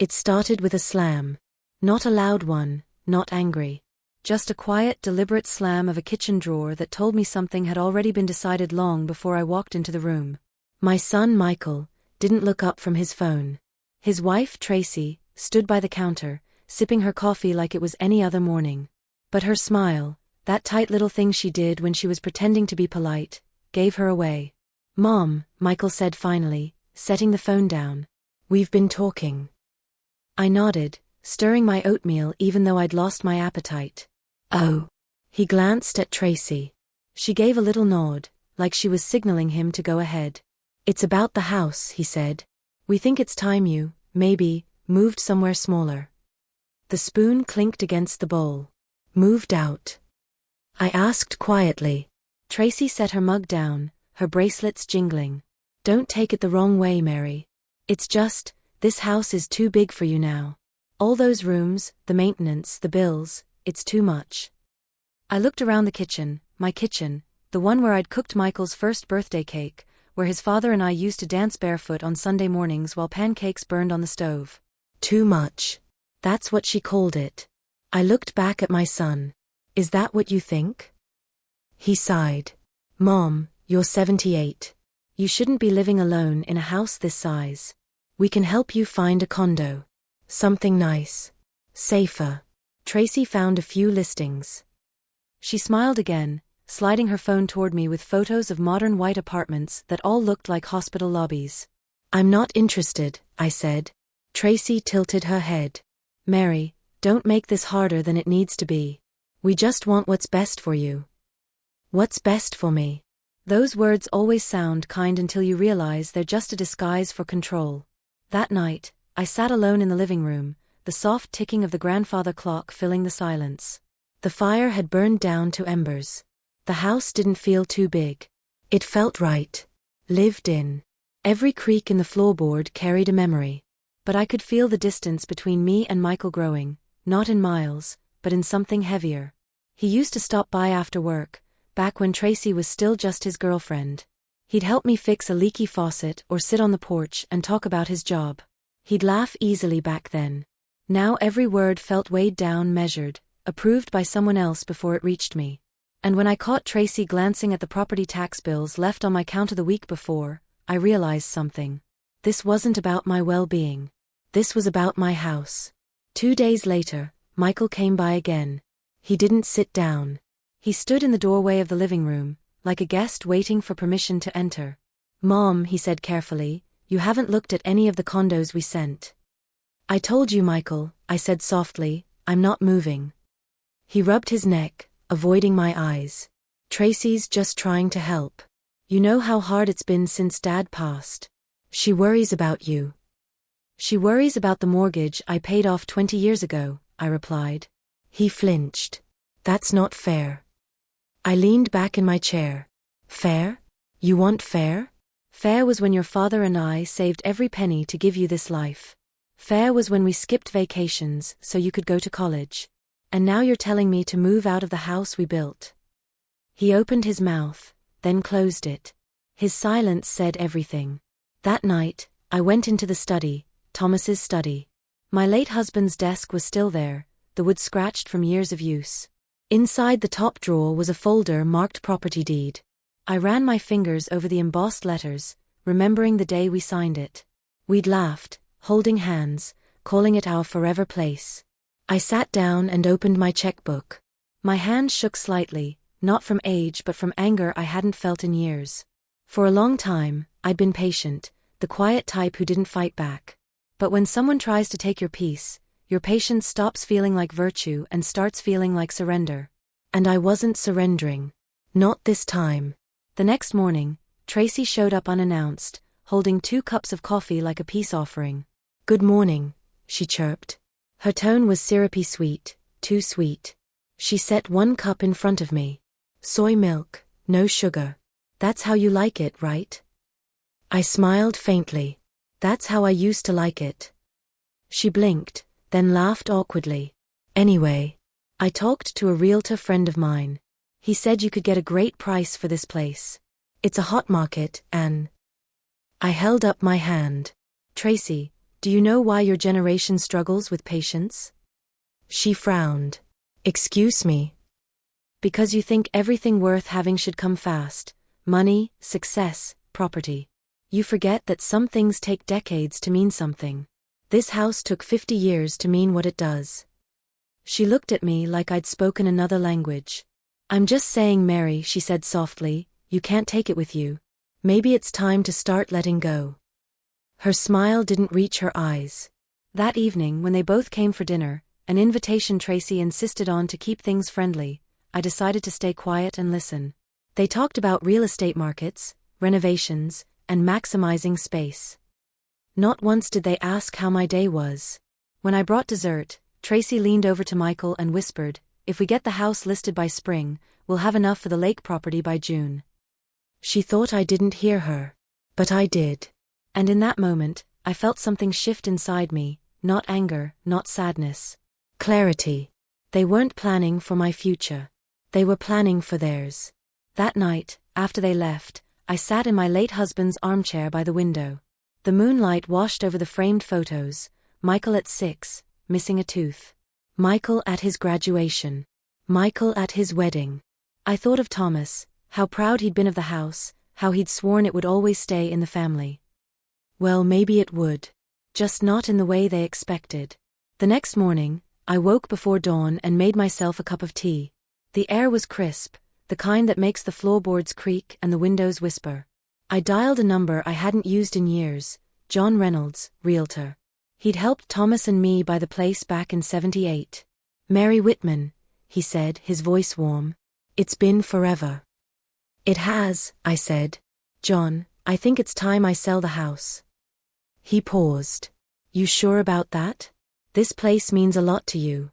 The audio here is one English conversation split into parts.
It started with a slam. Not a loud one, not angry. Just a quiet, deliberate slam of a kitchen drawer that told me something had already been decided long before I walked into the room. My son, Michael, didn't look up from his phone. His wife, Tracy, stood by the counter, sipping her coffee like it was any other morning. But her smile, that tight little thing she did when she was pretending to be polite, gave her away. "Mom," Michael said finally, setting the phone down. "We've been talking." I nodded, stirring my oatmeal even though I'd lost my appetite. "Oh." He glanced at Tracy. She gave a little nod, like she was signaling him to go ahead. "It's about the house," he said. "We think it's time you, maybe, moved somewhere smaller." The spoon clinked against the bowl. "Moved out?" I asked quietly. Tracy set her mug down, her bracelets jingling. "Don't take it the wrong way, Mary. It's just, this house is too big for you now. All those rooms, the maintenance, the bills, it's too much." I looked around the kitchen, my kitchen, the one where I'd cooked Michael's first birthday cake, where his father and I used to dance barefoot on Sunday mornings while pancakes burned on the stove. Too much. That's what she called it. I looked back at my son. "Is that what you think?" He sighed. "Mom, you're 78. You shouldn't be living alone in a house this size. We can help you find a condo. Something nice. Safer." Tracy found a few listings. She smiled again, sliding her phone toward me with photos of modern white apartments that all looked like hospital lobbies. "I'm not interested," I said. Tracy tilted her head. "Mary, don't make this harder than it needs to be. We just want what's best for you." What's best for me? Those words always sound kind until you realize they're just a disguise for control. That night, I sat alone in the living room, the soft ticking of the grandfather clock filling the silence. The fire had burned down to embers. The house didn't feel too big. It felt right. Lived in. Every creak in the floorboard carried a memory. But I could feel the distance between me and Michael growing, not in miles, but in something heavier. He used to stop by after work, back when Tracy was still just his girlfriend. He'd help me fix a leaky faucet or sit on the porch and talk about his job. He'd laugh easily back then. Now every word felt weighed down, measured, approved by someone else before it reached me. And when I caught Tracy glancing at the property tax bills left on my counter the week before, I realized something. This wasn't about my well-being. This was about my house. 2 days later, Michael came by again. He didn't sit down. He stood in the doorway of the living room, like a guest waiting for permission to enter. "Mom," he said carefully, "you haven't looked at any of the condos we sent." "I told you, Michael," I said softly, "I'm not moving." He rubbed his neck, avoiding my eyes. "Tracy's just trying to help. You know how hard it's been since Dad passed. She worries about you." "She worries about the mortgage I paid off 20 years ago," I replied. He flinched. "That's not fair." I leaned back in my chair. "Fair? You want fair?" "Fair was when your father and I saved every penny to give you this life. Fair was when we skipped vacations so you could go to college. And now you're telling me to move out of the house we built." He opened his mouth, then closed it. His silence said everything. That night, I went into the study, Thomas's study. My late husband's desk was still there, the wood scratched from years of use. Inside the top drawer was a folder marked property deed. I ran my fingers over the embossed letters, remembering the day we signed it. We'd laughed, holding hands, calling it our forever place. I sat down and opened my checkbook. My hand shook slightly, not from age but from anger I hadn't felt in years. For a long time, I'd been patient, the quiet type who didn't fight back. But when someone tries to take your peace, your patience stops feeling like virtue and starts feeling like surrender. And I wasn't surrendering. Not this time. The next morning, Tracy showed up unannounced, holding 2 cups of coffee like a peace offering. "Good morning," she chirped. Her tone was syrupy sweet, too sweet. She set 1 cup in front of me. "Soy milk, no sugar. That's how you like it, right?" I smiled faintly. "That's how I used to like it." She blinked, then laughed awkwardly. "Anyway, I talked to a realtor friend of mine. He said you could get a great price for this place. It's a hot market, and..." I held up my hand. "Tracy, Do you know why your generation struggles with patience? She frowned. Excuse me. Because you think everything worth having should come fast. Money, success, property. You forget that some things take decades to mean something. This house took 50 years to mean what it does. She looked at me like I'd spoken another language. I'm just saying, Mary, she said softly, you can't take it with you. Maybe it's time to start letting go. Her smile didn't reach her eyes. That evening, when they both came for dinner, an invitation Tracy insisted on to keep things friendly, I decided to stay quiet and listen. They talked about real estate markets, renovations, and maximizing space. Not once did they ask how my day was. When I brought dessert, Tracy leaned over to Michael and whispered, if we get the house listed by spring, we'll have enough for the lake property by June. She thought I didn't hear her. But I did. And in that moment, I felt something shift inside me, not anger, not sadness. Clarity. They weren't planning for my future. They were planning for theirs. That night, after they left, I sat in my late husband's armchair by the window. The moonlight washed over the framed photos, Michael at 6, missing a tooth. Michael at his graduation. Michael at his wedding. I thought of Thomas, how proud he'd been of the house, how he'd sworn it would always stay in the family. Well, maybe it would. Just not in the way they expected. The next morning, I woke before dawn and made myself a cup of tea. The air was crisp, the kind that makes the floorboards creak and the windows whisper. I dialed a number I hadn't used in years, John Reynolds, realtor. He'd helped Thomas and me buy the place back in '78. Mary Whitman, he said, his voice warm. It's been forever. It has, I said. John, I think it's time I sell the house. He paused. You sure about that? This place means a lot to you.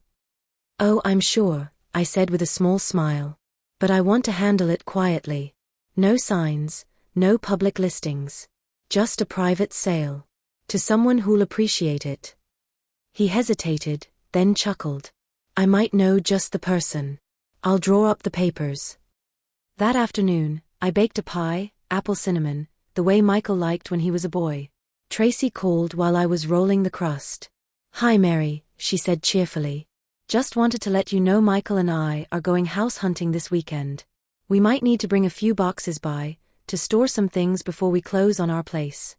Oh, I'm sure, I said with a small smile. But I want to handle it quietly. No signs, no public listings. Just a private sale. To someone who'll appreciate it. He hesitated, then chuckled. I might know just the person. I'll draw up the papers. That afternoon, I baked a pie, apple cinnamon, the way Michael liked when he was a boy. Tracy called while I was rolling the crust. Hi Mary, she said cheerfully. Just wanted to let you know Michael and I are going house hunting this weekend. We might need to bring a few boxes by, to store some things before we close on our place.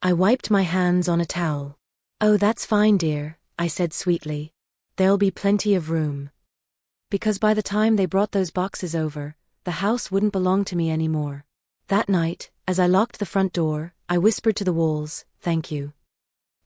I wiped my hands on a towel. Oh, that's fine, dear, I said sweetly. There'll be plenty of room. Because by the time they brought those boxes over, the house wouldn't belong to me anymore. That night, as I locked the front door, I whispered to the walls, thank you.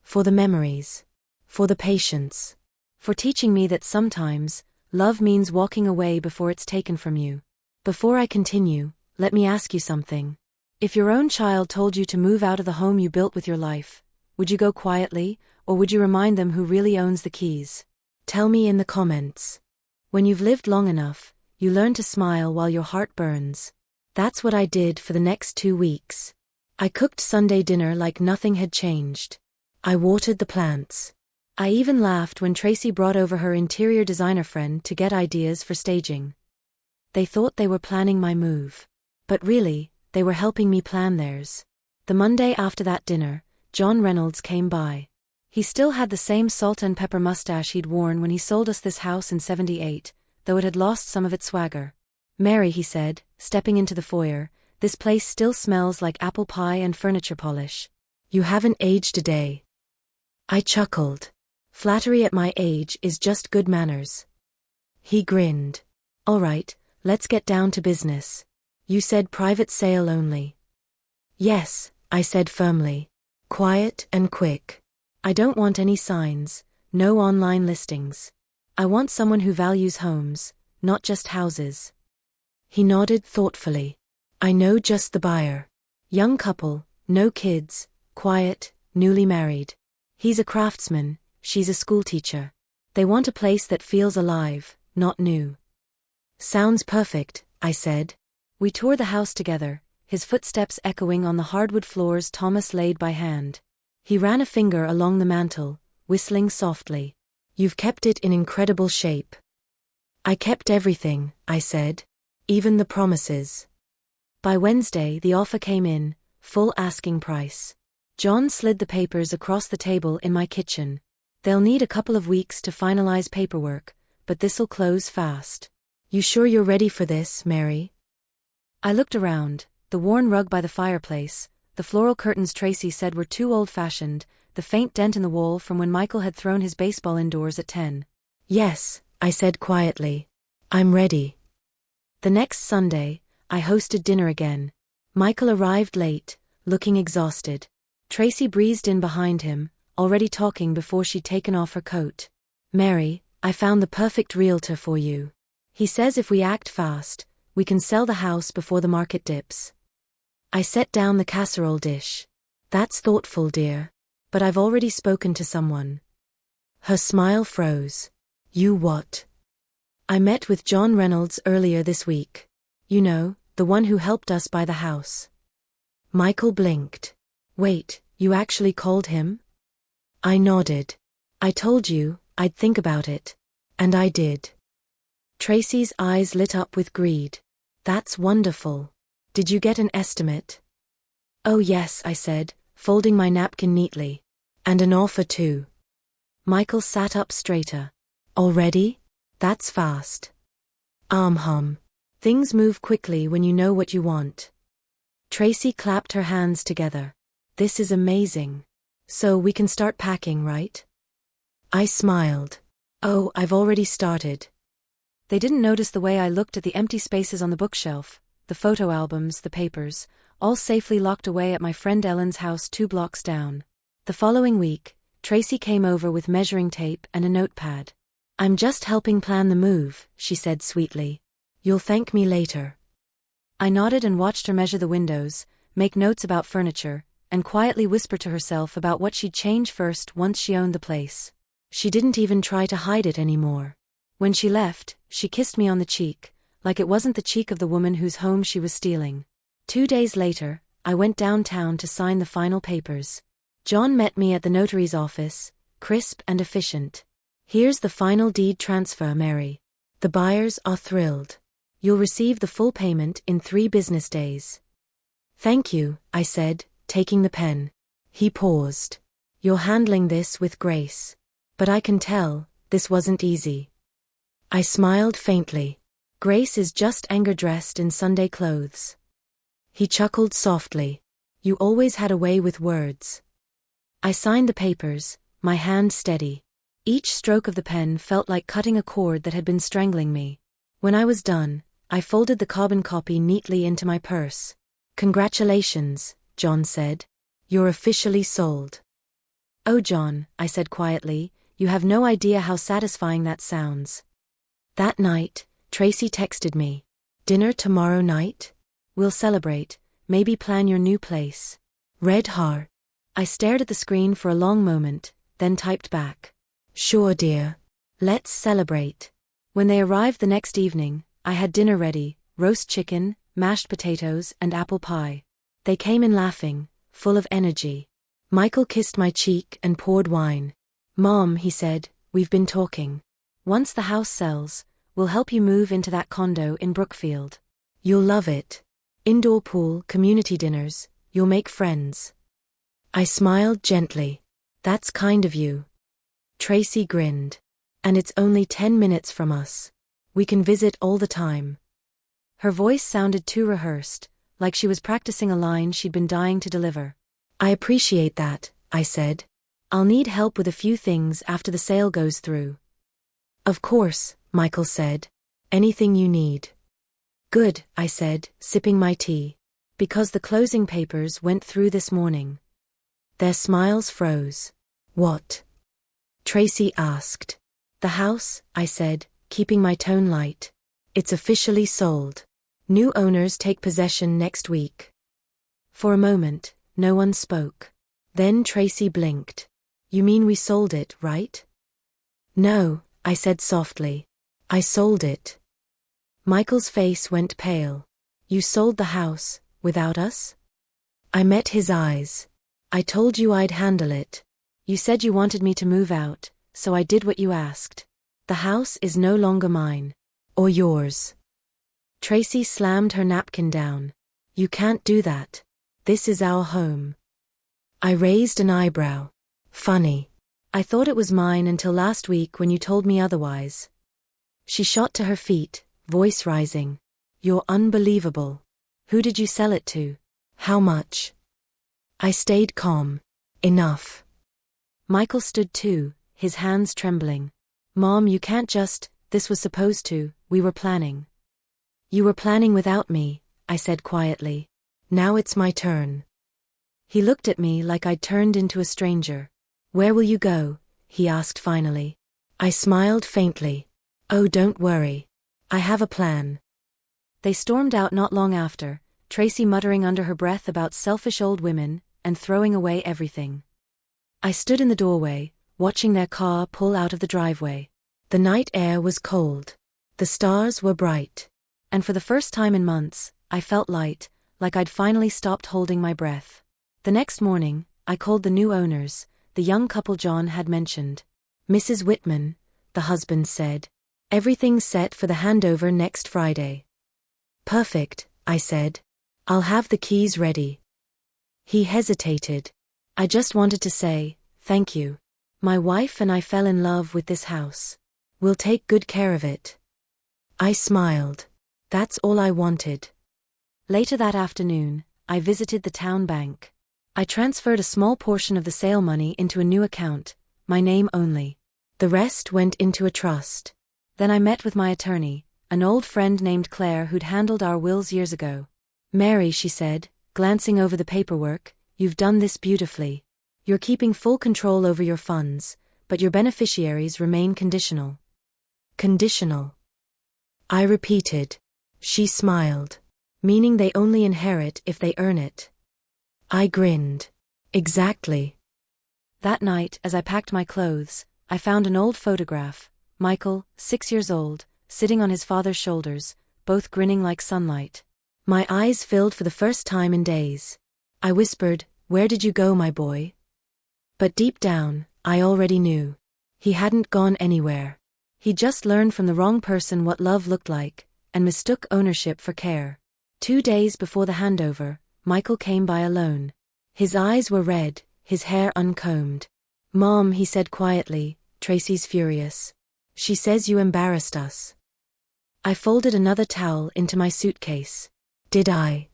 For the memories. For the patience. For teaching me that sometimes, love means walking away before it's taken from you. Before I continue, let me ask you something. If your own child told you to move out of the home you built with your life, would you go quietly, or would you remind them who really owns the keys? Tell me in the comments. When you've lived long enough, you learn to smile while your heart burns. That's what I did for the next 2 weeks. I cooked Sunday dinner like nothing had changed. I watered the plants. I even laughed when Tracy brought over her interior designer friend to get ideas for staging. They thought they were planning my move. But really, they were helping me plan theirs. The Monday after that dinner, John Reynolds came by. He still had the same salt and pepper mustache he'd worn when he sold us this house in '78, though it had lost some of its swagger. Mary, he said, stepping into the foyer, this place still smells like apple pie and furniture polish. You haven't aged a day. I chuckled. Flattery at my age is just good manners. He grinned. All right, let's get down to business. You said private sale only. Yes, I said firmly. Quiet and quick. I don't want any signs, no online listings. I want someone who values homes, not just houses. He nodded thoughtfully. I know just the buyer. Young couple, no kids, quiet, newly married. He's a craftsman, she's a schoolteacher. They want a place that feels alive, not new. Sounds perfect, I said. We toured the house together, his footsteps echoing on the hardwood floors Thomas laid by hand. He ran a finger along the mantel, whistling softly. You've kept it in incredible shape. I kept everything, I said. Even the promises. By Wednesday the offer came in, full asking price. John slid the papers across the table in my kitchen. They'll need a couple of weeks to finalize paperwork, but this'll close fast. You sure you're ready for this, Mary? I looked around, the worn rug by the fireplace, the floral curtains Tracy said were too old-fashioned, the faint dent in the wall from when Michael had thrown his baseball indoors at 10. Yes, I said quietly. I'm ready. The next Sunday, I hosted dinner again. Michael arrived late, looking exhausted. Tracy breezed in behind him, already talking before she'd taken off her coat. Mary, I found the perfect realtor for you. He says if we act fast, we can sell the house before the market dips. I set down the casserole dish. That's thoughtful, dear. But I've already spoken to someone. Her smile froze. You what? I met with John Reynolds earlier this week. You know, the one who helped us buy the house. Michael blinked. Wait, you actually called him? I nodded. I told you, I'd think about it. And I did. Tracy's eyes lit up with greed. That's wonderful. Did you get an estimate? Oh yes, I said, folding my napkin neatly. And an offer too. Michael sat up straighter. Already? That's fast. Things move quickly when you know what you want. Tracy clapped her hands together. This is amazing. So we can start packing, right? I smiled. Oh, I've already started. They didn't notice the way I looked at the empty spaces on the bookshelf, the photo albums, the papers, all safely locked away at my friend Ellen's house 2 blocks down. The following week, Tracy came over with measuring tape and a notepad. I'm just helping plan the move, she said sweetly. You'll thank me later. I nodded and watched her measure the windows, make notes about furniture, and quietly whisper to herself about what she'd change first once she owned the place. She didn't even try to hide it anymore. When she left, she kissed me on the cheek, like it wasn't the cheek of the woman whose home she was stealing. 2 days later, I went downtown to sign the final papers. John met me at the notary's office, crisp and efficient. Here's the final deed transfer, Mary. The buyers are thrilled. You'll receive the full payment in 3 business days. Thank you, I said, taking the pen. He paused. You're handling this with grace. But I can tell, this wasn't easy. I smiled faintly. Grace is just anger dressed in Sunday clothes. He chuckled softly. You always had a way with words. I signed the papers, my hand steady. Each stroke of the pen felt like cutting a cord that had been strangling me. When I was done, I folded the carbon copy neatly into my purse. Congratulations, John said. You're officially sold. Oh John, I said quietly, you have no idea how satisfying that sounds. That night, Tracy texted me. Dinner tomorrow night? We'll celebrate, maybe plan your new place. Red heart. I stared at the screen for a long moment, then typed back. Sure, dear. Let's celebrate. When they arrived the next evening, I had dinner ready, roast chicken, mashed potatoes, and apple pie. They came in laughing, full of energy. Michael kissed my cheek and poured wine. Mom, he said, we've been talking. Once the house sells, we'll help you move into that condo in Brookfield. You'll love it. Indoor pool, community dinners, you'll make friends. I smiled gently. That's kind of you. Tracy grinned. And it's only 10 minutes from us. We can visit all the time. Her voice sounded too rehearsed, like she was practicing a line she'd been dying to deliver. I appreciate that, I said. I'll need help with a few things after the sale goes through. Of course, Michael said. Anything you need. Good, I said, sipping my tea. Because the closing papers went through this morning. Their smiles froze. What? Tracy asked. The house, I said, keeping my tone light. It's officially sold. New owners take possession next week. For a moment, no one spoke. Then Tracy blinked. You mean we sold it, right? No, I said softly. I sold it. Michael's face went pale. You sold the house, without us? I met his eyes. I told you I'd handle it. You said you wanted me to move out, so I did what you asked. The house is no longer mine. Or yours. Tracy slammed her napkin down. You can't do that. This is our home. I raised an eyebrow. Funny. I thought it was mine until last week when you told me otherwise. She shot to her feet, voice rising. You're unbelievable. Who did you sell it to? How much? I stayed calm. Enough. Michael stood too, his hands trembling. Mom, you can't just, this was supposed to, we were planning. You were planning without me, I said quietly. Now it's my turn. He looked at me like I'd turned into a stranger. Where will you go? He asked finally. I smiled faintly. Oh, don't worry. I have a plan. They stormed out not long after, Tracy muttering under her breath about selfish old women, and throwing away everything. I stood in the doorway, watching their car pull out of the driveway. The night air was cold. The stars were bright. And for the first time in months, I felt light, like I'd finally stopped holding my breath. The next morning, I called the new owners, the young couple John had mentioned. Mrs. Whitman, the husband said. Everything's set for the handover next Friday. Perfect, I said. I'll have the keys ready. He hesitated. I just wanted to say, thank you. My wife and I fell in love with this house. We'll take good care of it. I smiled. That's all I wanted. Later that afternoon, I visited the town bank. I transferred a small portion of the sale money into a new account, my name only. The rest went into a trust. Then I met with my attorney, an old friend named Claire who'd handled our wills years ago. Mary, she said, glancing over the paperwork, you've done this beautifully. You're keeping full control over your funds, but your beneficiaries remain conditional. Conditional. I repeated. She smiled. Meaning they only inherit if they earn it. I grinned. Exactly. That night, as I packed my clothes, I found an old photograph, Michael, 6 years old, sitting on his father's shoulders, both grinning like sunlight. My eyes filled for the first time in days. I whispered, "Where did you go, my boy?" But deep down, I already knew. He hadn't gone anywhere. He just learned from the wrong person what love looked like, and mistook ownership for care. 2 days before the handover, Michael came by alone. His eyes were red, his hair uncombed. "Mom," he said quietly, "Tracy's furious. She says you embarrassed us." I folded another towel into my suitcase. Did I?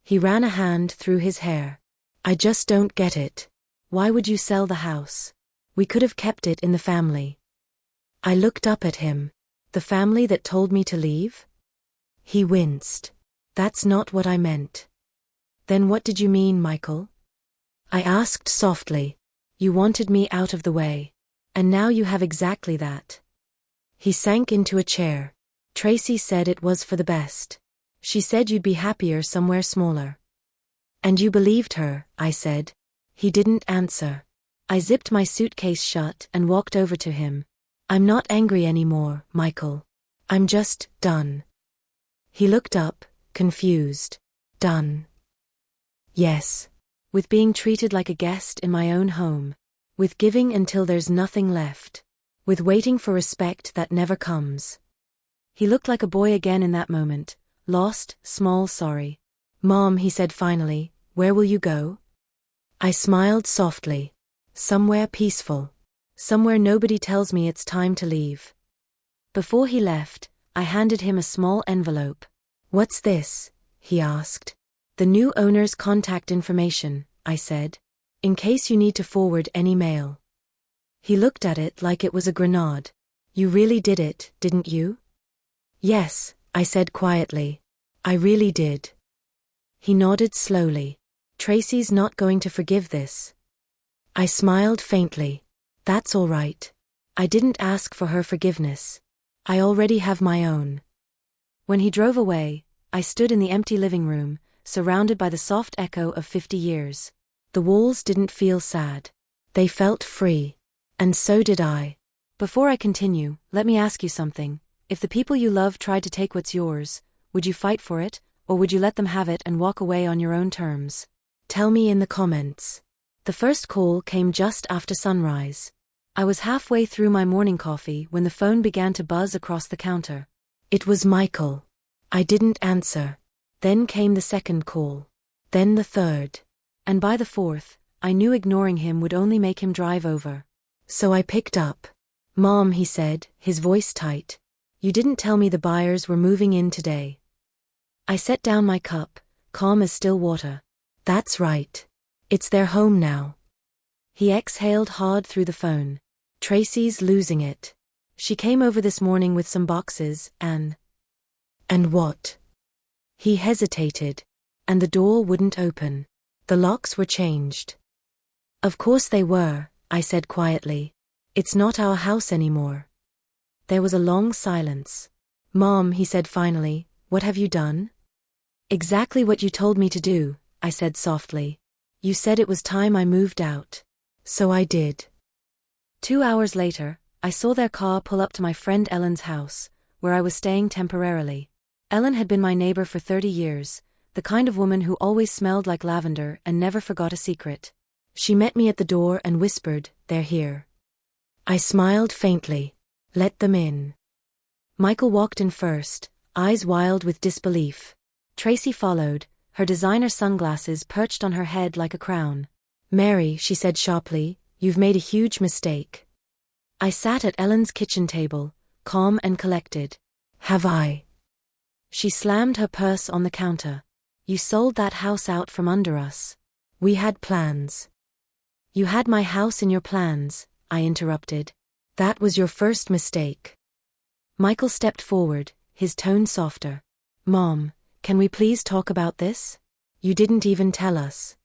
He ran a hand through his hair. I just don't get it. Why would you sell the house? We could have kept it in the family. I looked up at him. The family that told me to leave? He winced. That's not what I meant. Then what did you mean, Michael? I asked softly. You wanted me out of the way. And now you have exactly that. He sank into a chair. Tracy said it was for the best. She said you'd be happier somewhere smaller. And you believed her, I said. He didn't answer. I zipped my suitcase shut and walked over to him. I'm not angry anymore, Michael. I'm just done. He looked up, confused. Done. Yes. With being treated like a guest in my own home. With giving until there's nothing left. With waiting for respect that never comes. He looked like a boy again in that moment, lost, small, sorry. Mom, he said finally, where will you go? I smiled softly. Somewhere peaceful. Somewhere nobody tells me it's time to leave. Before he left, I handed him a small envelope. What's this? He asked. The new owner's contact information, I said. In case you need to forward any mail. He looked at it like it was a grenade. You really did it, didn't you? Yes, I said quietly. I really did. He nodded slowly. Tracy's not going to forgive this. I smiled faintly. That's all right. I didn't ask for her forgiveness. I already have my own. When he drove away, I stood in the empty living room, surrounded by the soft echo of 50 years. The walls didn't feel sad. They felt free. And so did I. Before I continue, let me ask you something. If the people you love tried to take what's yours, would you fight for it, or would you let them have it and walk away on your own terms? Tell me in the comments. The first call came just after sunrise. I was halfway through my morning coffee when the phone began to buzz across the counter. It was Michael. I didn't answer. Then came the second call. Then the third. And by the fourth, I knew ignoring him would only make him drive over. So I picked up. "Mom," he said, his voice tight. "You didn't tell me the buyers were moving in today." I set down my cup, calm as still water. "That's right. It's their home now." He exhaled hard through the phone. "Tracy's losing it. She came over this morning with some boxes, and what?" He hesitated. "And the door wouldn't open. The locks were changed." "Of course they were," I said quietly. "It's not our house anymore." There was a long silence. "Mom," he said finally, "what have you done?" "Exactly what you told me to do," I said softly. "You said it was time I moved out." "So I did." 2 hours later, I saw their car pull up to my friend Ellen's house, where I was staying temporarily. Ellen had been my neighbor for 30 years, the kind of woman who always smelled like lavender and never forgot a secret. She met me at the door and whispered, "They're here." I smiled faintly. "Let them in." Michael walked in first, eyes wild with disbelief. Tracy followed, her designer sunglasses perched on her head like a crown. "Mary," she said sharply, "you've made a huge mistake." I sat at Ellen's kitchen table, calm and collected. "Have I?" She slammed her purse on the counter. "You sold that house out from under us." "We had plans." "You had my house in your plans," I interrupted. "That was your first mistake." Michael stepped forward, his tone softer. "Mom, can we please talk about this?" "You didn't even tell us."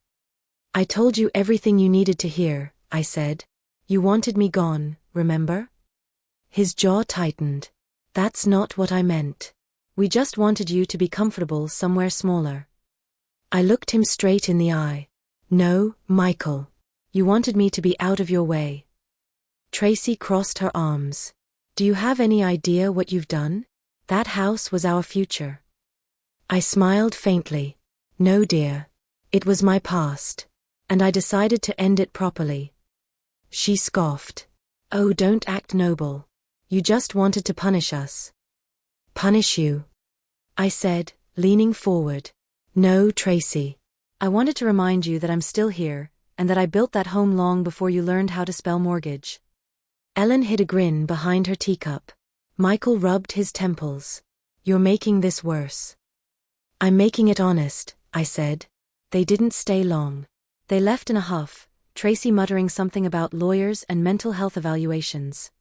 "I told you everything you needed to hear," I said. "You wanted me gone, remember?" His jaw tightened. "That's not what I meant." "We just wanted you to be comfortable somewhere smaller." I looked him straight in the eye. "No, Michael. You wanted me to be out of your way." Tracy crossed her arms. "Do you have any idea what you've done? That house was our future." I smiled faintly. "No, dear. It was my past. And I decided to end it properly." She scoffed. "Oh, don't act noble. You just wanted to punish us." "Punish you?" I said, leaning forward. "No, Tracy. I wanted to remind you that I'm still here, and that I built that home long before you learned how to spell mortgage." Ellen hid a grin behind her teacup. Michael rubbed his temples. "You're making this worse." "I'm making it honest," I said. They didn't stay long. They left in a huff, Tracy muttering something about lawyers and mental health evaluations.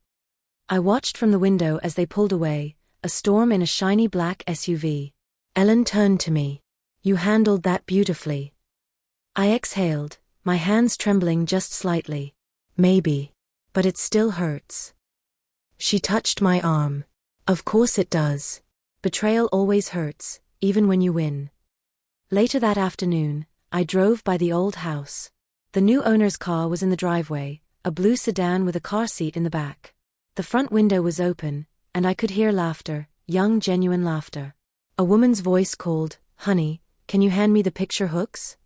I watched from the window as they pulled away, a storm in a shiny black SUV. Ellen turned to me. "You handled that beautifully." I exhaled, my hands trembling just slightly. "Maybe. But it still hurts." She touched my arm. "Of course it does. Betrayal always hurts, even when you win." Later that afternoon, I drove by the old house. The new owner's car was in the driveway, a blue sedan with a car seat in the back. The front window was open, and I could hear laughter, young genuine laughter. A woman's voice called, "Honey, can you hand me the picture hooks?"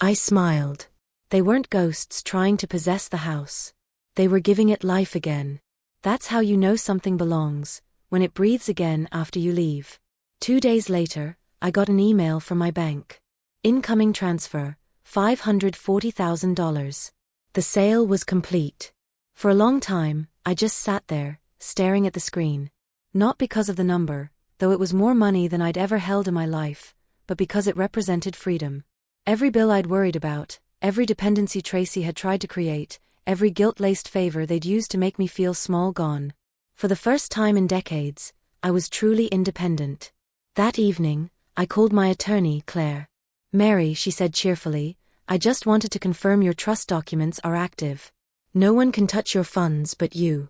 I smiled. They weren't ghosts trying to possess the house. They were giving it life again. That's how you know something belongs, when it breathes again after you leave. 2 days later, I got an email from my bank. Incoming transfer, $540,000. The sale was complete. For a long time, I just sat there, staring at the screen. Not because of the number, though it was more money than I'd ever held in my life, but because it represented freedom. Every bill I'd worried about, every dependency Tracy had tried to create, every guilt-laced favor they'd used to make me feel small gone. For the first time in decades, I was truly independent. That evening, I called my attorney, Claire. "Mary," she said cheerfully, "I just wanted to confirm your trust documents are active. No one can touch your funds but you."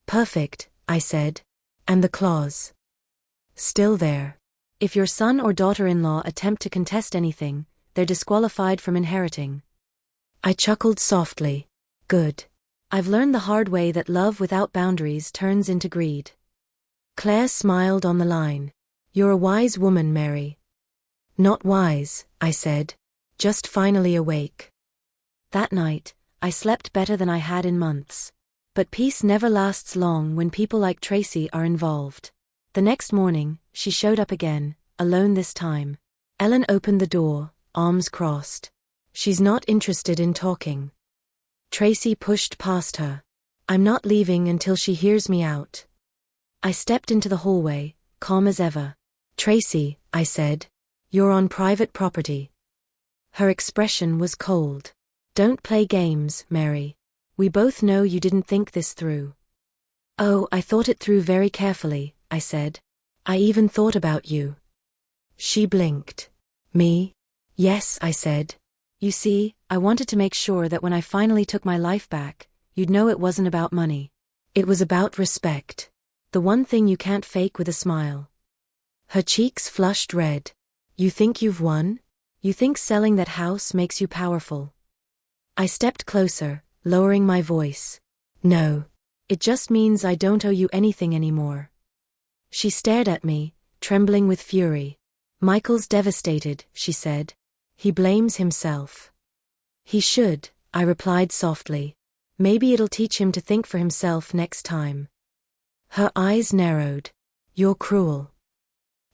"Perfect," I said. "And the clause?" "Still there. If your son or daughter-in-law attempt to contest anything, they're disqualified from inheriting." I chuckled softly. "Good. I've learned the hard way that love without boundaries turns into greed." Claire smiled on the line. "You're a wise woman, Mary." "Not wise," I said. "Just finally awake." That night, I slept better than I had in months. But peace never lasts long when people like Tracy are involved. The next morning, she showed up again, alone this time. Ellen opened the door, arms crossed. She's not interested in talking. Tracy pushed past her. I'm not leaving until she hears me out. I stepped into the hallway, calm as ever. Tracy, I said, you're on private property. Her expression was cold. Don't play games, Mary. We both know you didn't think this through. Oh, I thought it through very carefully, I said. I even thought about you. She blinked. Me? Yes, I said. You see, I wanted to make sure that when I finally took my life back, you'd know it wasn't about money. It was about respect. The one thing you can't fake with a smile. Her cheeks flushed red. You think you've won? You think selling that house makes you powerful? I stepped closer, lowering my voice. No. It just means I don't owe you anything anymore. She stared at me, trembling with fury. Michael's devastated, she said. He blames himself. He should, I replied softly. Maybe it'll teach him to think for himself next time. Her eyes narrowed. You're cruel.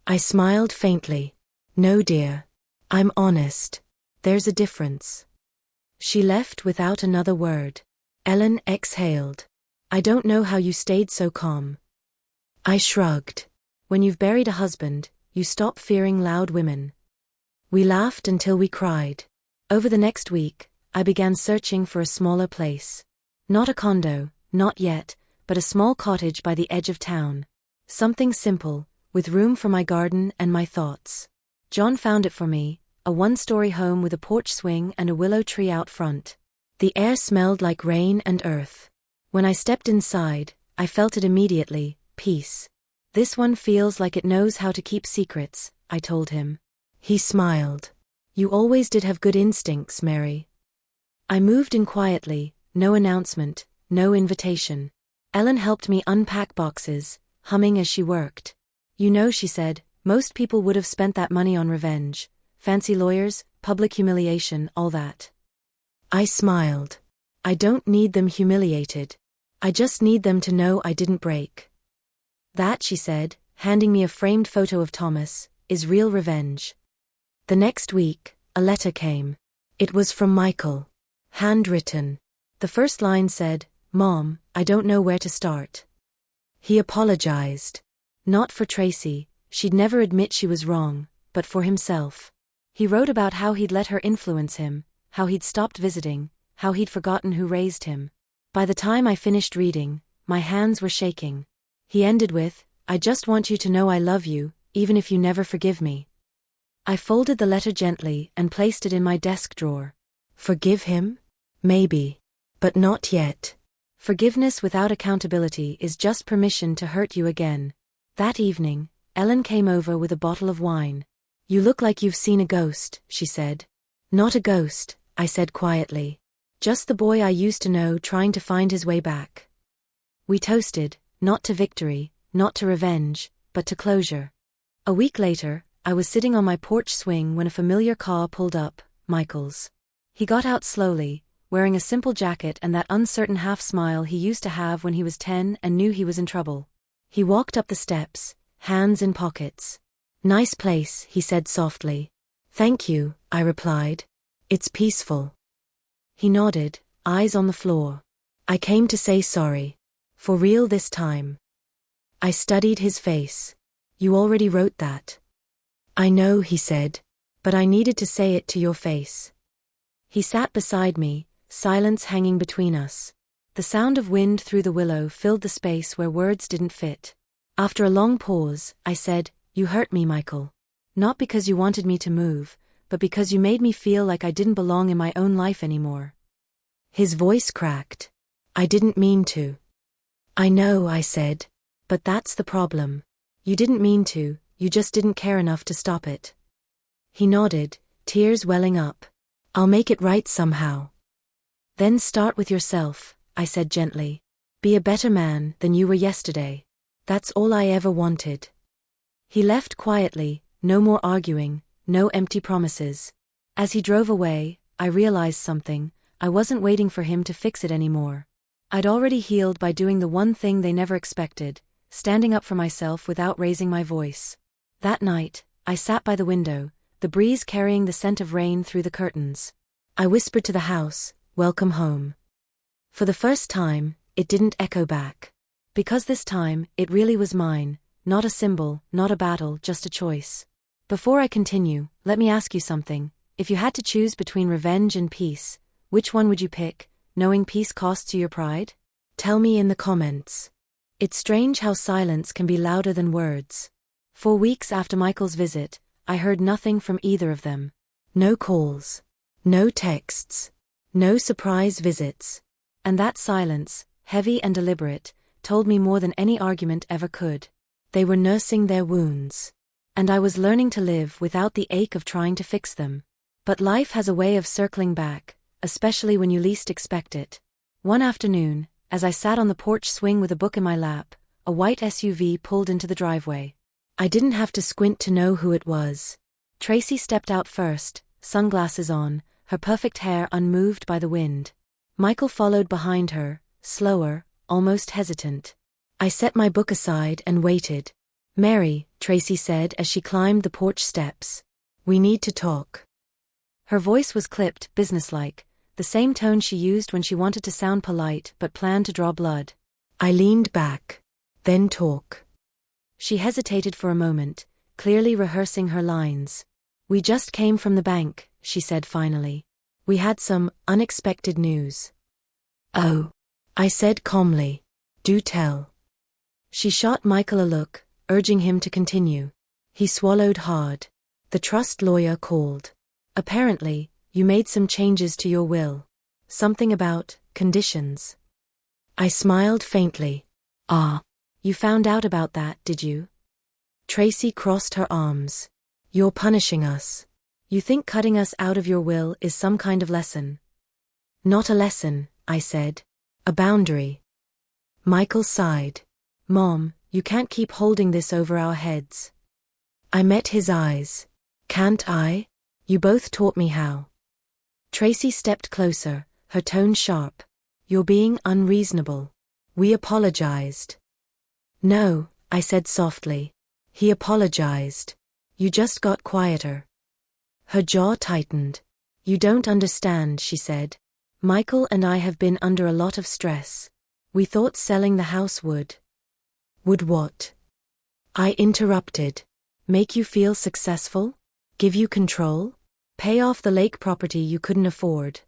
I smiled faintly. No, dear. I'm honest. There's a difference. She left without another word. Ellen exhaled. I don't know how you stayed so calm. I shrugged. When you've buried a husband, you stop fearing loud women. We laughed until we cried. Over the next week, I began searching for a smaller place. Not a condo, not yet, but a small cottage by the edge of town. Something simple, with room for my garden and my thoughts. John found it for me, a one-story home with a porch swing and a willow tree out front. The air smelled like rain and earth. When I stepped inside, I felt it immediately, peace. This one feels like it knows how to keep secrets, I told him. He smiled. You always did have good instincts, Mary. I moved in quietly, no announcement, no invitation. Ellen helped me unpack boxes, humming as she worked. You know, she said, most people would have spent that money on revenge. Fancy lawyers, public humiliation, all that. I smiled. I don't need them humiliated. I just need them to know I didn't break. That, she said, handing me a framed photo of Thomas, is real revenge. The next week, a letter came. It was from Michael. Handwritten. The first line said, Mom, I don't know where to start. He apologized. Not for Tracy, she'd never admit she was wrong, but for himself. He wrote about how he'd let her influence him, how he'd stopped visiting, how he'd forgotten who raised him. By the time I finished reading, my hands were shaking. He ended with, I just want you to know I love you, even if you never forgive me. I folded the letter gently and placed it in my desk drawer. Forgive him? Maybe. But not yet. Forgiveness without accountability is just permission to hurt you again. That evening, Ellen came over with a bottle of wine. You look like you've seen a ghost, she said. Not a ghost, I said quietly. Just the boy I used to know trying to find his way back. We toasted, not to victory, not to revenge, but to closure. A week later, I was sitting on my porch swing when a familiar car pulled up, Michael's. He got out slowly, wearing a simple jacket and that uncertain half-smile he used to have when he was 10 and knew he was in trouble. He walked up the steps, hands in pockets. Nice place, he said softly. Thank you, I replied. It's peaceful. He nodded, eyes on the floor. I came to say sorry. For real this time. I studied his face. You already wrote that. I know, he said, but I needed to say it to your face. He sat beside me, silence hanging between us. The sound of wind through the willow filled the space where words didn't fit. After a long pause, I said, You hurt me, Michael. Not because you wanted me to move, but because you made me feel like I didn't belong in my own life anymore. His voice cracked. I didn't mean to. I know, I said. But that's the problem. You didn't mean to, you just didn't care enough to stop it. He nodded, tears welling up. I'll make it right somehow. Then start with yourself, I said gently. Be a better man than you were yesterday. That's all I ever wanted. He left quietly, no more arguing, no empty promises. As he drove away, I realized something. I wasn't waiting for him to fix it anymore. I'd already healed by doing the one thing they never expected, standing up for myself without raising my voice. That night, I sat by the window, the breeze carrying the scent of rain through the curtains. I whispered to the house, "Welcome home." For the first time, it didn't echo back. Because this time, it really was mine, not a symbol, not a battle, just a choice. Before I continue, let me ask you something. If you had to choose between revenge and peace, which one would you pick, knowing peace costs you your pride? Tell me in the comments. It's strange how silence can be louder than words. For weeks after Michael's visit, I heard nothing from either of them. No calls. No texts. No surprise visits. And that silence, heavy and deliberate, told me more than any argument ever could. They were nursing their wounds. And I was learning to live without the ache of trying to fix them. But life has a way of circling back, especially when you least expect it. One afternoon, as I sat on the porch swing with a book in my lap, a white SUV pulled into the driveway. I didn't have to squint to know who it was. Tracy stepped out first, sunglasses on, her perfect hair unmoved by the wind. Michael followed behind her, slower, almost hesitant. I set my book aside and waited. "Mary," Tracy said as she climbed the porch steps. "We need to talk." Her voice was clipped, businesslike, the same tone she used when she wanted to sound polite but planned to draw blood. I leaned back. "Then talk." She hesitated for a moment, clearly rehearsing her lines. "We just came from the bank," she said finally. "We had some unexpected news." "Oh," I said calmly. "Do tell." She shot Michael a look, urging him to continue. He swallowed hard. "The trust lawyer called. Apparently, you made some changes to your will. Something about conditions." I smiled faintly. "Ah. You found out about that, did you?" Tracy crossed her arms. "You're punishing us. You think cutting us out of your will is some kind of lesson?" "Not a lesson," I said. "A boundary." Michael sighed. "Mom, you can't keep holding this over our heads." I met his eyes. "Can't I? You both taught me how." Tracy stepped closer, her tone sharp. "You're being unreasonable. We apologized." "No," I said softly. "He apologized. You just got quieter." Her jaw tightened. "You don't understand," she said. "Michael and I have been under a lot of stress. We thought selling the house would." "Would what?" I interrupted. "Make you feel successful? Give you control? Pay off the lake property you couldn't afford."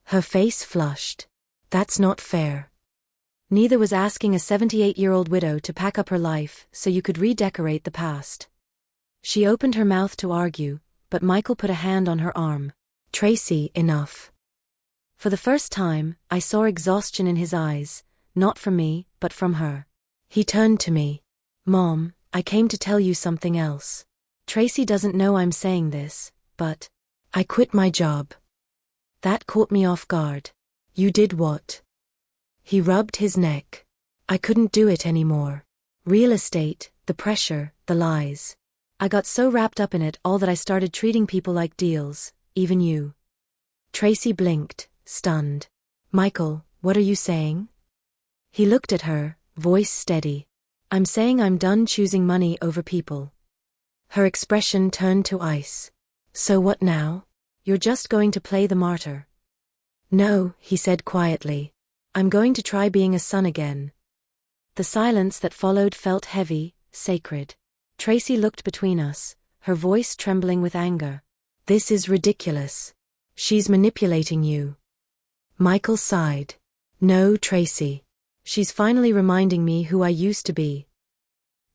Her face flushed. "That's not fair." Neither was asking a 78-year-old widow to pack up her life so you could redecorate the past. She opened her mouth to argue, but Michael put a hand on her arm. "Tracy, enough." For the first time, I saw exhaustion in his eyes, not from me, but from her. He turned to me. "Mom, I came to tell you something else. Tracy doesn't know I'm saying this, but I quit my job." That caught me off guard. "You did what?" He rubbed his neck. "I couldn't do it anymore. Real estate, the pressure, the lies. I got so wrapped up in it all that I started treating people like deals, even you." Tracy blinked, stunned. "Michael, what are you saying?" He looked at her, voice steady. "I'm saying I'm done choosing money over people." Her expression turned to ice. "So what now?" "You're just going to play the martyr." "No," he said quietly. "I'm going to try being a son again." The silence that followed felt heavy, sacred. Tracy looked between us, her voice trembling with anger. "This is ridiculous. She's manipulating you." Michael sighed. "No, Tracy. She's finally reminding me who I used to be."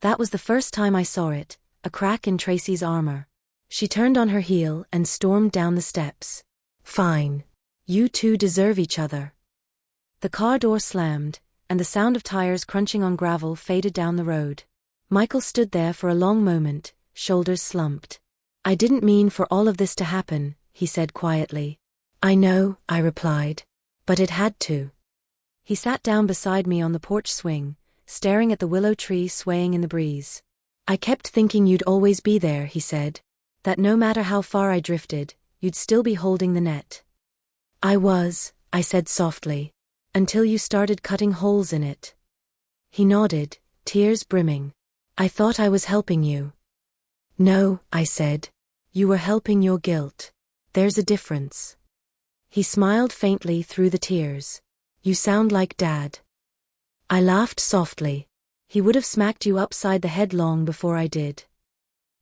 That was the first time I saw it, a crack in Tracy's armor. She turned on her heel and stormed down the steps. "Fine. You two deserve each other." The car door slammed, and the sound of tires crunching on gravel faded down the road. Michael stood there for a long moment, shoulders slumped. "I didn't mean for all of this to happen," he said quietly. "I know," I replied. "But it had to." He sat down beside me on the porch swing, staring at the willow tree swaying in the breeze. "I kept thinking you'd always be there," he said. "That no matter how far I drifted, you'd still be holding the net." "I was," I said softly. "Until you started cutting holes in it." He nodded, tears brimming. "I thought I was helping you." "No," I said. "You were helping your guilt. There's a difference." He smiled faintly through the tears. You sound like Dad. I laughed softly. He would have smacked you upside the head long before I did.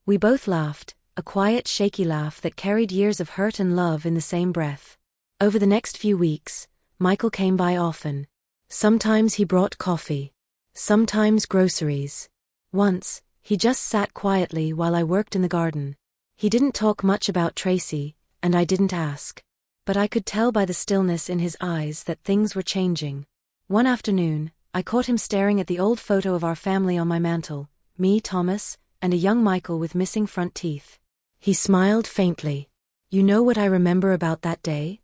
We both laughed, a quiet, shaky laugh that carried years of hurt and love in the same breath. Over the next few weeks, Michael came by often. Sometimes he brought coffee. Sometimes groceries. Once, he just sat quietly while I worked in the garden. He didn't talk much about Tracy, and I didn't ask. But I could tell by the stillness in his eyes that things were changing. One afternoon, I caught him staring at the old photo of our family on my mantel, me, Thomas, and a young Michael with missing front teeth. He smiled faintly. You know what I remember about that day?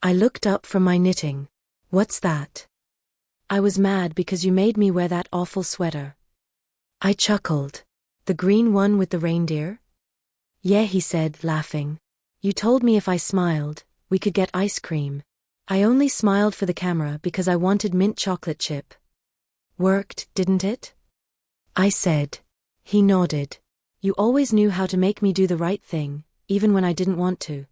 I looked up from my knitting. What's that? I was mad because you made me wear that awful sweater. I chuckled. The green one with the reindeer? Yeah, he said, laughing. You told me if I smiled, we could get ice cream. I only smiled for the camera because I wanted mint chocolate chip. Worked, didn't it? I said. He nodded. You always knew how to make me do the right thing, even when I didn't want to.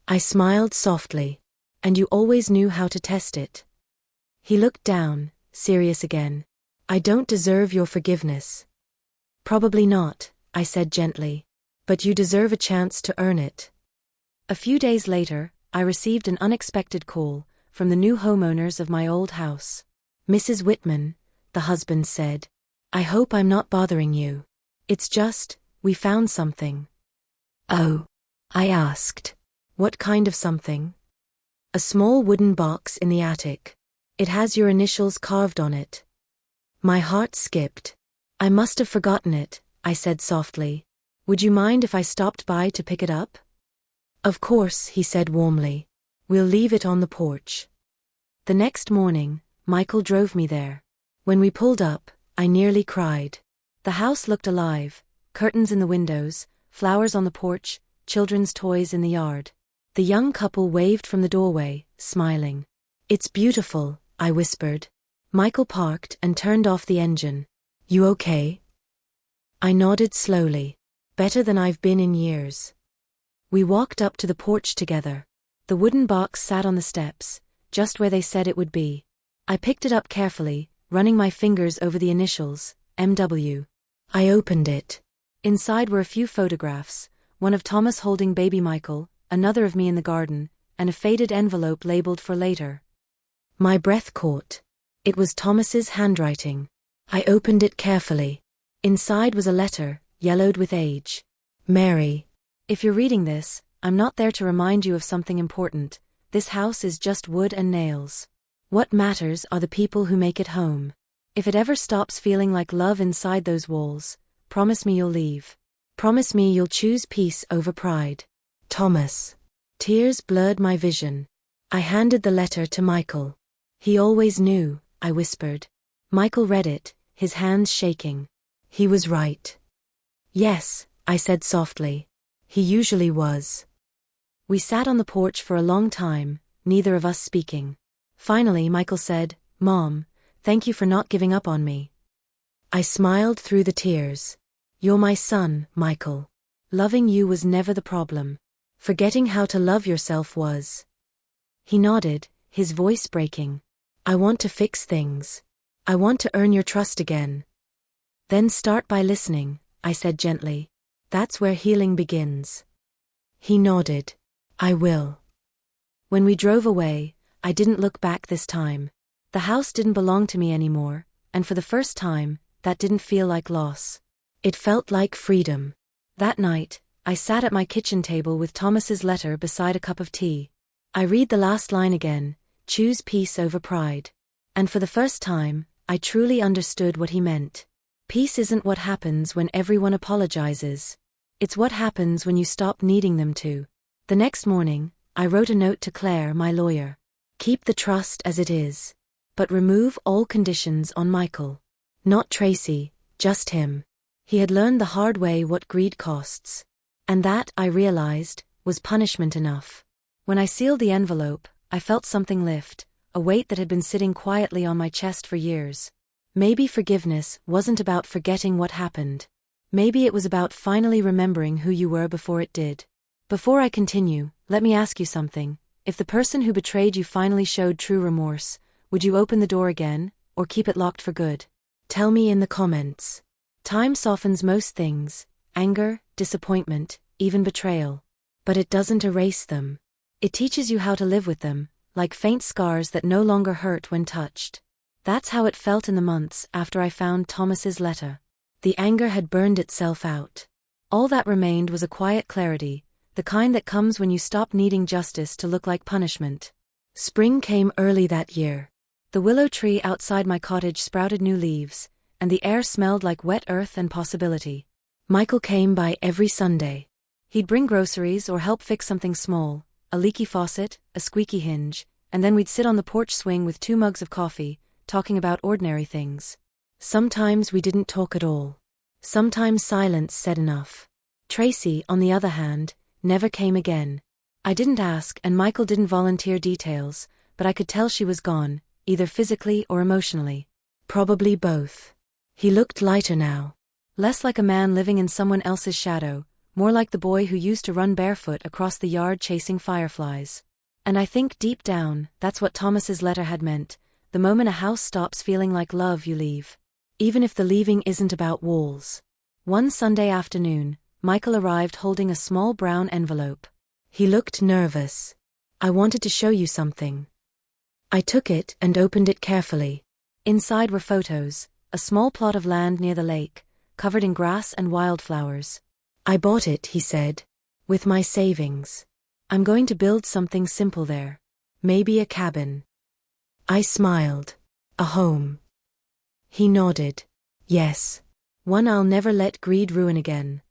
I smiled softly. And you always knew how to test it. He looked down, serious again. I don't deserve your forgiveness. Probably not, I said gently. But you deserve a chance to earn it. A few days later, I received an unexpected call from the new homeowners of my old house. Mrs. Whitman, the husband said. I hope I'm not bothering you. It's just, we found something. Oh, I asked. What kind of something? A small wooden box in the attic. It has your initials carved on it. My heart skipped. I must have forgotten it, I said softly. Would you mind if I stopped by to pick it up? Of course, he said warmly. We'll leave it on the porch. The next morning, Michael drove me there. When we pulled up, I nearly cried. The house looked alive, curtains in the windows, flowers on the porch, children's toys in the yard. The young couple waved from the doorway, smiling. It's beautiful, I whispered. Michael parked and turned off the engine. You okay? I nodded slowly. Better than I've been in years. We walked up to the porch together. The wooden box sat on the steps, just where they said it would be. I picked it up carefully, running my fingers over the initials, M.W. I opened it. Inside were a few photographs, one of Thomas holding baby Michael, another of me in the garden, and a faded envelope labeled for later. My breath caught. It was Thomas's handwriting. I opened it carefully. Inside was a letter, yellowed with age. Mary. If you're reading this, I'm not there to remind you of something important. This house is just wood and nails. What matters are the people who make it home. If it ever stops feeling like love inside those walls, promise me you'll leave. Promise me you'll choose peace over pride. Thomas. Tears blurred my vision. I handed the letter to Michael. He always knew, I whispered. Michael read it, his hands shaking. He was right. Yes, I said softly. He usually was. We sat on the porch for a long time, neither of us speaking. Finally, Michael said, Mom, thank you for not giving up on me. I smiled through the tears. You're my son, Michael. Loving you was never the problem. Forgetting how to love yourself was. He nodded, his voice breaking. I want to fix things. I want to earn your trust again. Then start by listening, I said gently. That's where healing begins. He nodded. I will. When we drove away, I didn't look back this time. The house didn't belong to me anymore, and for the first time, that didn't feel like loss. It felt like freedom. That night, I sat at my kitchen table with Thomas's letter beside a cup of tea. I read the last line again, choose peace over pride. And for the first time, I truly understood what he meant. Peace isn't what happens when everyone apologizes. It's what happens when you stop needing them to. The next morning, I wrote a note to Claire, my lawyer. Keep the trust as it is. But remove all conditions on Michael. Not Tracy, just him. He had learned the hard way what greed costs. And that, I realized, was punishment enough. When I sealed the envelope, I felt something lift, a weight that had been sitting quietly on my chest for years. Maybe forgiveness wasn't about forgetting what happened. Maybe it was about finally remembering who you were before it did. Before I continue, let me ask you something. If the person who betrayed you finally showed true remorse, would you open the door again, or keep it locked for good? Tell me in the comments. Time softens most things, anger, disappointment, even betrayal. But it doesn't erase them. It teaches you how to live with them, like faint scars that no longer hurt when touched. That's how it felt in the months after I found Thomas's letter. The anger had burned itself out. All that remained was a quiet clarity, the kind that comes when you stop needing justice to look like punishment. Spring came early that year. The willow tree outside my cottage sprouted new leaves, and the air smelled like wet earth and possibility. Michael came by every Sunday. He'd bring groceries or help fix something small, a leaky faucet, a squeaky hinge, and then we'd sit on the porch swing with 2 mugs of coffee, talking about ordinary things. Sometimes we didn't talk at all. Sometimes silence said enough. Tracy, on the other hand, never came again. I didn't ask and Michael didn't volunteer details, but I could tell she was gone, either physically or emotionally. Probably both. He looked lighter now. Less like a man living in someone else's shadow, more like the boy who used to run barefoot across the yard chasing fireflies. And I think deep down, that's what Thomas's letter had meant. The moment a house stops feeling like love, you leave. Even if the leaving isn't about walls. One Sunday afternoon, Michael arrived holding a small brown envelope. He looked nervous. I wanted to show you something. I took it and opened it carefully. Inside were photos, a small plot of land near the lake, covered in grass and wildflowers. I bought it, he said. With my savings. I'm going to build something simple there. Maybe a cabin. I smiled. A home. He nodded. Yes. One I'll never let greed ruin again.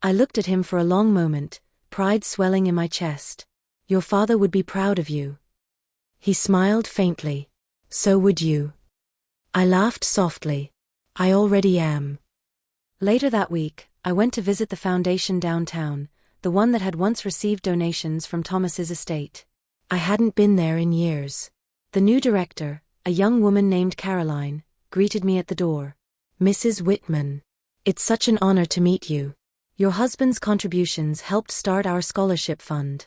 I looked at him for a long moment, pride swelling in my chest. Your father would be proud of you. He smiled faintly. So would you. I laughed softly. I already am. Later that week, I went to visit the foundation downtown, the one that had once received donations from Thomas's estate. I hadn't been there in years. The new director, a young woman named Caroline, greeted me at the door. Mrs. Whitman. It's such an honor to meet you. Your husband's contributions helped start our scholarship fund.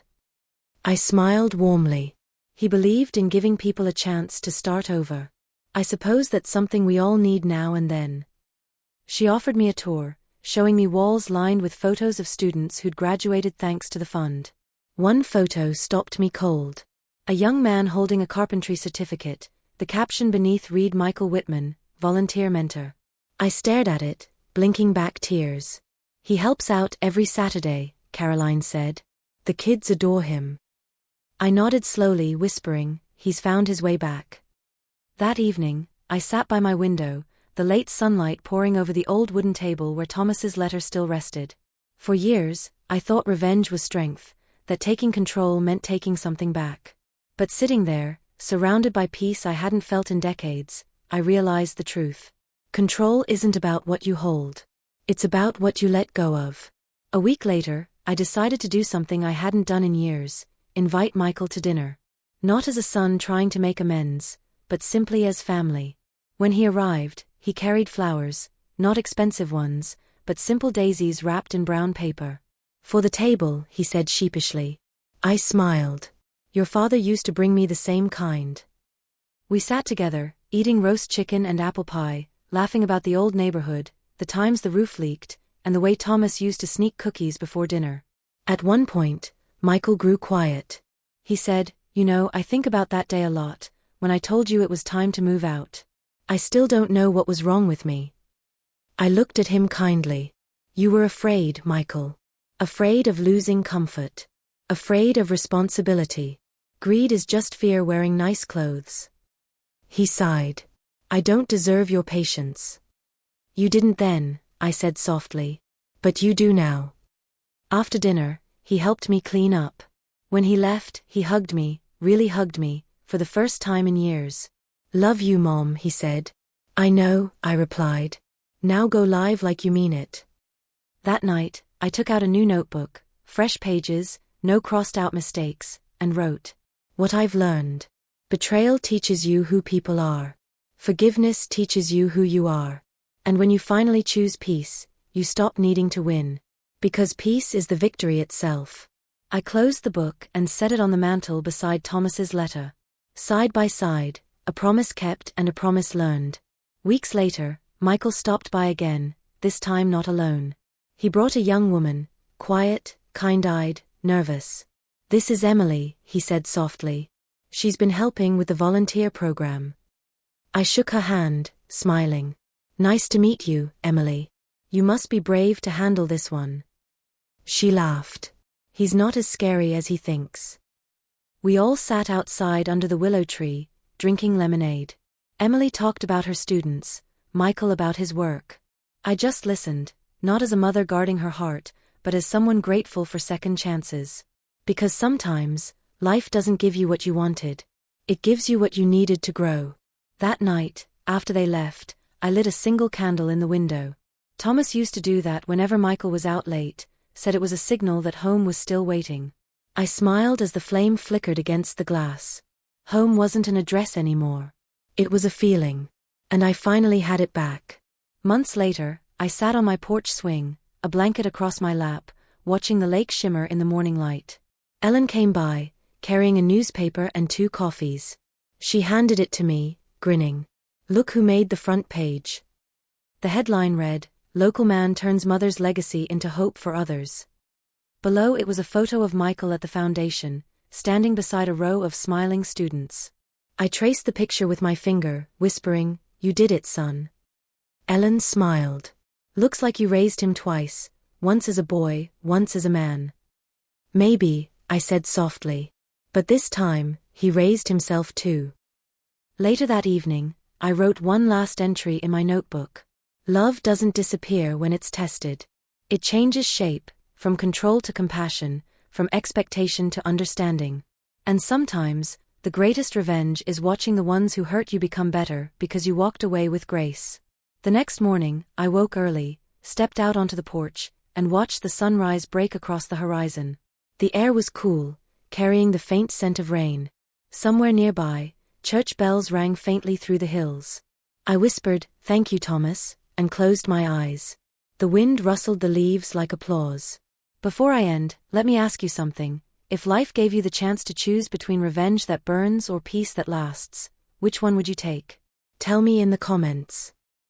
I smiled warmly. He believed in giving people a chance to start over. I suppose that's something we all need now and then. She offered me a tour, showing me walls lined with photos of students who'd graduated thanks to the fund. One photo stopped me cold. A young man holding a carpentry certificate, the caption beneath read Michael Whitman, volunteer mentor. I stared at it, blinking back tears. He helps out every Saturday, Caroline said. The kids adore him. I nodded slowly, whispering, he's found his way back. That evening, I sat by my window, the late sunlight pouring over the old wooden table where Thomas's letter still rested. For years, I thought revenge was strength, that taking control meant taking something back. But sitting there, surrounded by peace I hadn't felt in decades, I realized the truth. Control isn't about what you hold. It's about what you let go of. A week later, I decided to do something I hadn't done in years, invite Michael to dinner. Not as a son trying to make amends, but simply as family. When he arrived, he carried flowers, not expensive ones, but simple daisies wrapped in brown paper. For the table, he said sheepishly. I smiled. Your father used to bring me the same kind. We sat together, eating roast chicken and apple pie, laughing about the old neighborhood, the times the roof leaked, and the way Thomas used to sneak cookies before dinner. At one point, Michael grew quiet. He said, you know, I think about that day a lot, when I told you it was time to move out. I still don't know what was wrong with me. I looked at him kindly. You were afraid, Michael. Afraid of losing comfort. Afraid of responsibility. Greed is just fear wearing nice clothes. He sighed. I don't deserve your patience. You didn't then, I said softly. But you do now. After dinner, he helped me clean up. When he left, he hugged me, really hugged me, for the first time in years. Love you, Mom, he said. I know, I replied. Now go live like you mean it. That night, I took out a new notebook, fresh pages, no crossed out mistakes, and wrote. What I've learned. Betrayal teaches you who people are. Forgiveness teaches you who you are. And when you finally choose peace, you stop needing to win. Because peace is the victory itself. I closed the book and set it on the mantel beside Thomas's letter. Side by side, a promise kept and a promise learned. Weeks later, Michael stopped by again, this time not alone. He brought a young woman, quiet, kind-eyed, nervous. "This is Emily," he said softly. "She's been helping with the volunteer program." I shook her hand, smiling. "Nice to meet you, Emily. You must be brave to handle this one." She laughed. "He's not as scary as he thinks." We all sat outside under the willow tree, drinking lemonade. Emily talked about her students, Michael about his work. I just listened, not as a mother guarding her heart, but as someone grateful for second chances. Because sometimes, life doesn't give you what you wanted. It gives you what you needed to grow. That night, after they left, I lit a single candle in the window. Thomas used to do that whenever Michael was out late, said it was a signal that home was still waiting. I smiled as the flame flickered against the glass. Home wasn't an address anymore. It was a feeling. And I finally had it back. Months later, I sat on my porch swing, a blanket across my lap, watching the lake shimmer in the morning light. Ellen came by, carrying a newspaper and 2 coffees. She handed it to me, grinning. "Look who made the front page." The headline read, "Local man turns mother's legacy into hope for others." Below it was a photo of Michael at the foundation, standing beside a row of smiling students. I traced the picture with my finger, whispering, "You did it, son." Ellen smiled. "Looks like you raised him twice, once as a boy, once as a man." "Maybe," I said softly. "But this time, he raised himself too." Later that evening, I wrote one last entry in my notebook. Love doesn't disappear when it's tested. It changes shape, from control to compassion, from expectation to understanding. And sometimes, the greatest revenge is watching the ones who hurt you become better because you walked away with grace. The next morning, I woke early, stepped out onto the porch, and watched the sunrise break across the horizon. The air was cool, carrying the faint scent of rain. Somewhere nearby, church bells rang faintly through the hills. I whispered, "Thank you, Thomas," and closed my eyes. The wind rustled the leaves like applause. Before I end, let me ask you something. If life gave you the chance to choose between revenge that burns or peace that lasts, which one would you take? Tell me in the comments.